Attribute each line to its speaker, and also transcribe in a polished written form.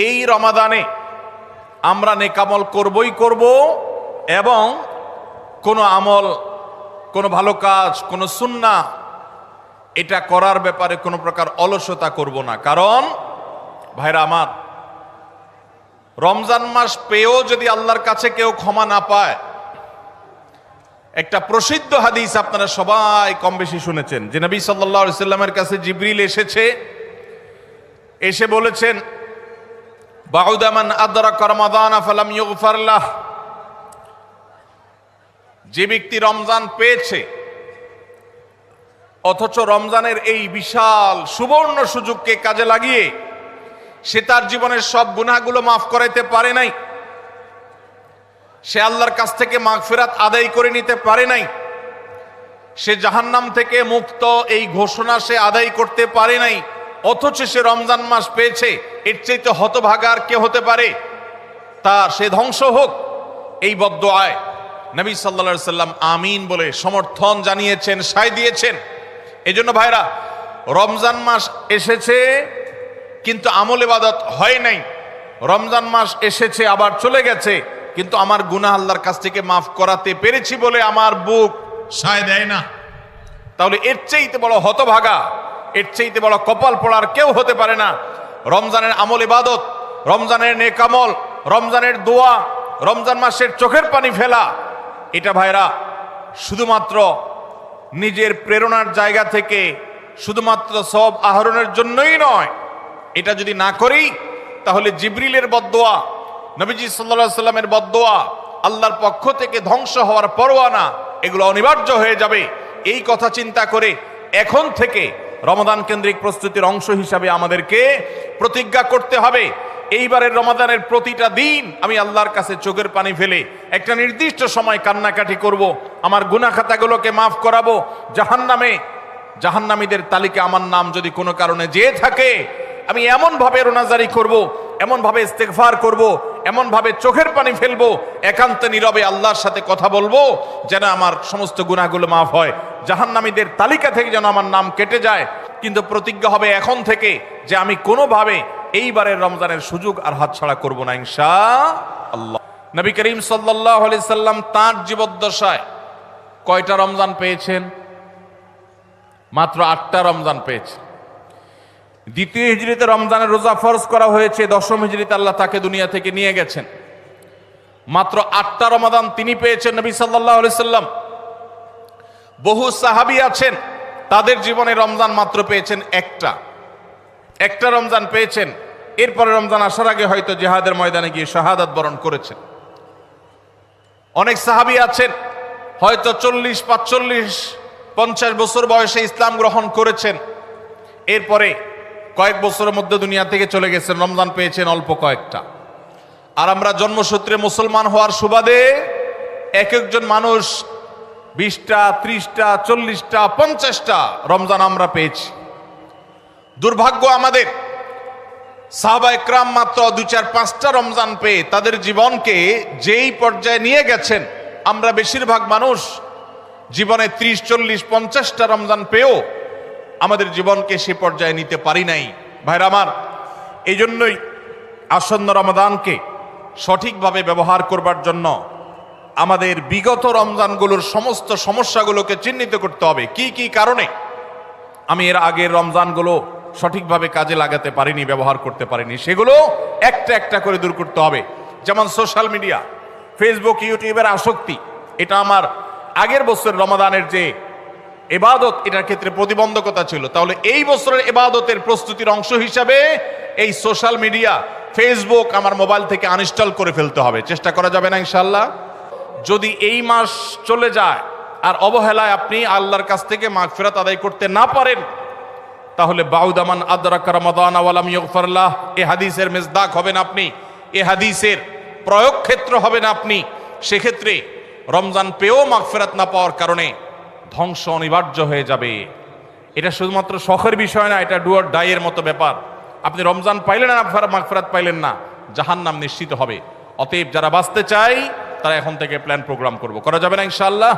Speaker 1: এই রমাদানে আমরা নেকামল করবই করব এবং কোনো আমল, কোনো ভালো কাজ, কোনো সুন্নাহ এটা করার ব্যাপারে কোনো প্রকার অলসতা করব না। কারণ ভাইরা আমার, রমজান মাস পেয়েও যদি আল্লাহর কাছে কেউ ক্ষমা না পায়, একটা প্রসিদ্ধ হাদিস আপনারা সবাই কম বেশি শুনেছেন যে নবী সাল্লাল্লাহু আলাইহি সাল্লামের কাছে জিবরিল এসে বলেছেন, বাউদা মান আদরাকা রমাদান ফালাম ইগফার লাহ, যে ব্যক্তি রমজান পেয়েছে অথচ রমজানের এই বিশাল সুবর্ণ সুযোগকে কাজে লাগিয়ে সে তার জীবনের সব গুনাহগুলো মাফ করাইতে পারে নাই, সে আল্লাহর কাছ থেকে মাগফিরাত আদায় করে নিতে পারে নাই, সে জাহান্নাম থেকে মুক্ত এই ঘোষণা সে আদায় করতে পারে নাই, অথচ সে রমজান মাস পেয়েছে, এর চাইতে হতভাগা আর কে হতে পারে? তার সে ধ্বংস হোক, এই বদদুআয় নবী সাল্লাল্লাহু আলাইহি সাল্লাম আমিন বলে সমর্থন জানিয়েছেন, সায় দিয়েছেন। এজন্য ভাইরা, রমজান মাস এসেছে কিন্তু আমল ইবাদত হয় নাই, রমজান মাস এসেছে আবার চলে গেছে কিন্তু আমার গুনাহ আল্লাহর কাছ থেকে মাফ করাতে পেরেছি বলে আমার বুক সায় দেয় না, তাহলে এর চাইতে বড় হতভাগা, এর চাইতে বড় কপাল পড়ার কেউ হতে পারে না। রমজানের আমল ইবাদত, রমজানের নেক আমল, রমজানের দোয়া, রমজান মাসের চোখের পানি ফেলা, এটা ভাইরা শুধুমাত্র নিজের প্রেরণার জায়গা থেকে শুধুমাত্র সওয়াব আহরণের জন্যই নয়। এটা যদি না করি তাহলে জিবরিলের বদদুয়া, নবীজি সাল্লাল্লাহু আলাইহি সাল্লামের বদদুয়া, আল্লাহর পক্ষ থেকে ধ্বংস হওয়ার পরোয়ানা, এগুলো অনিবার্য হয়ে যাবে। এই কথা চিন্তা করে এখন থেকে রমাদান কেন্দ্রিক প্রস্তুতির অংশ হিসাবে আমাদেরকে প্রতিজ্ঞা করতে হবে, এইবারের রমাদানের প্রতিটা দিন আমি আল্লাহর কাছে চোখের পানি ফেলে একটা নির্দিষ্ট সময় কান্নাকাটি করব, আমার গুনাহ খাতাগুলোকে মাফ করাবো, জাহান্নামীদের তালিকা আমার নাম যদি কোনো কারণে যেয়ে থাকে আমি এমন ভাবে রোনাজারি করব, এমন ভাবে ইস্তেগফার করব, এমন ভাবে চোখের পানি ফেলবো, একান্ত নীরবে আল্লাহর সাথে কথা বলবো যেন আমার সমস্ত গুনাহগুলো মাফ হয়, জাহান্নামীদের তালিকা থেকে যেন আমার নাম কেটে যায়। কিন্তু প্রতিজ্ঞা হবে এখন থেকে যে আমি কোনোভাবে এইবারের রমজানের সুযোগ আর হাতছাড়া করব না ইনশাআল্লাহ। নবী করিম সাল্লাল্লাহু আলাইহি সাল্লাম তাঁর জীবদ্দশায় কয়টা রমজান পেয়েছেন? মাত্র 8টা রমজান পেয়েছেন। দ্বিতীয় হিজরিতে রমজানের রোজা ফরজ করা হয়েছে, দশম হিজরিতে আল্লাহ তাকে দুনিয়া থেকে নিয়ে গেছেন। মাত্র 8টা রমাদান তিনি পেয়েছেন নবী সাল্লাল্লাহু আলাইহি সাল্লাম। বহু সাহাবী আছেন তাদের জীবনে রমজান মাত্র পেয়েছেন একটা রমজান পেয়েছেন, এরপরে রমজান আসার আগে হয়তো জিহাদের ময়দানে গিয়ে শাহাদাত বরণ করেছেন। অনেক সাহাবী আছেন হয়তো 40, 45, 50 বছর বয়সে ইসলাম গ্রহণ করেছেন, এরপরে কয়েক বছরের মধ্যে দুনিয়া থেকে চলে গেছেন, রমজান পেয়েছেন অল্প কয়েকটা। আর আমরা জন্মসূত্রে মুসলমান হওয়ার সুবাদে এক একজন মানুষ 20টা, 30টা, 40টা, 50টা রমজান আমরা পেয়েছি। দুর্ভাগ্য আমাদের, সাহাবা একরাম মাত্র 2, 4, 5টা রমজান পেয়ে তাদের জীবনকে যেই পর্যায়ে নিয়ে গেছেন, আমরা বেশিরভাগ মানুষ জীবনে 30, 40, 50টা রমজান পেয়েও আমাদের জীবনকে সে পর্যায়ে নিতে পারি নাই। ভাইরা আমার, এই জন্যই আসন্ন রমাদানকে সঠিকভাবে ব্যবহার করবার জন্য আমাদের বিগত রমজানগুলোর সমস্ত সমস্যাগুলোকে চিহ্নিত করতে হবে। কি কি কারণে আমি এর আগের রমজানগুলো সঠিকভাবে কাজে লাগাতে পারিনি, ব্যবহার করতে পারিনি, সেগুলো একটা একটা করে দূর করতে হবে। যেমন সোশ্যাল মিডিয়া, ফেসবুক, ইউটিউবের আসক্তি, এটা আমার আগের বছর রমাদানের যে ইবাদত, এটার ক্ষেত্রে প্রতিবন্ধকতা ছিল। তাহলে এই বছরের ইবাদতের প্রস্তুতির অংশ হিসাবে এই সোশ্যাল মিডিয়া, ফেসবুক আমার মোবাইল থেকে আনইনস্টল করে ফেলতে হবে। চেষ্টা করা যাবে না ইনশাআল্লাহ? যদি এই মাস চলে যায় আর অবহেলায় আপনি আল্লাহর কাছ থেকে মাগফিরাত আদায় করতে না পারেন, তাহলে বাউদা মান আদরাকা রমাদান ওয়া লাম ইগফার লাহ, এই হাদিসের মেজদাক হবেন আপনি, এই হাদিসের প্রয়োগ ক্ষেত্র হবেন আপনি। সেক্ষেত্রে রমজান পেয়েও মাগফিরাত না পাওয়ার কারণে ধ্বংস অনিবার্য হয়ে যাবে। এটা শুধুমাত্র শখের বিষয় না, এটা ডু অর ডাই এর মতো ব্যাপার। আপনি রমজান পাইলেন না, মাগফিরাত পাইলেন না, জাহান্নাম নিশ্চিত হবে। অতএব যারা বাঁচতে চায় তারা এখন থেকে প্ল্যান প্রোগ্রাম করা যাবে না ইনশাআল্লাহ?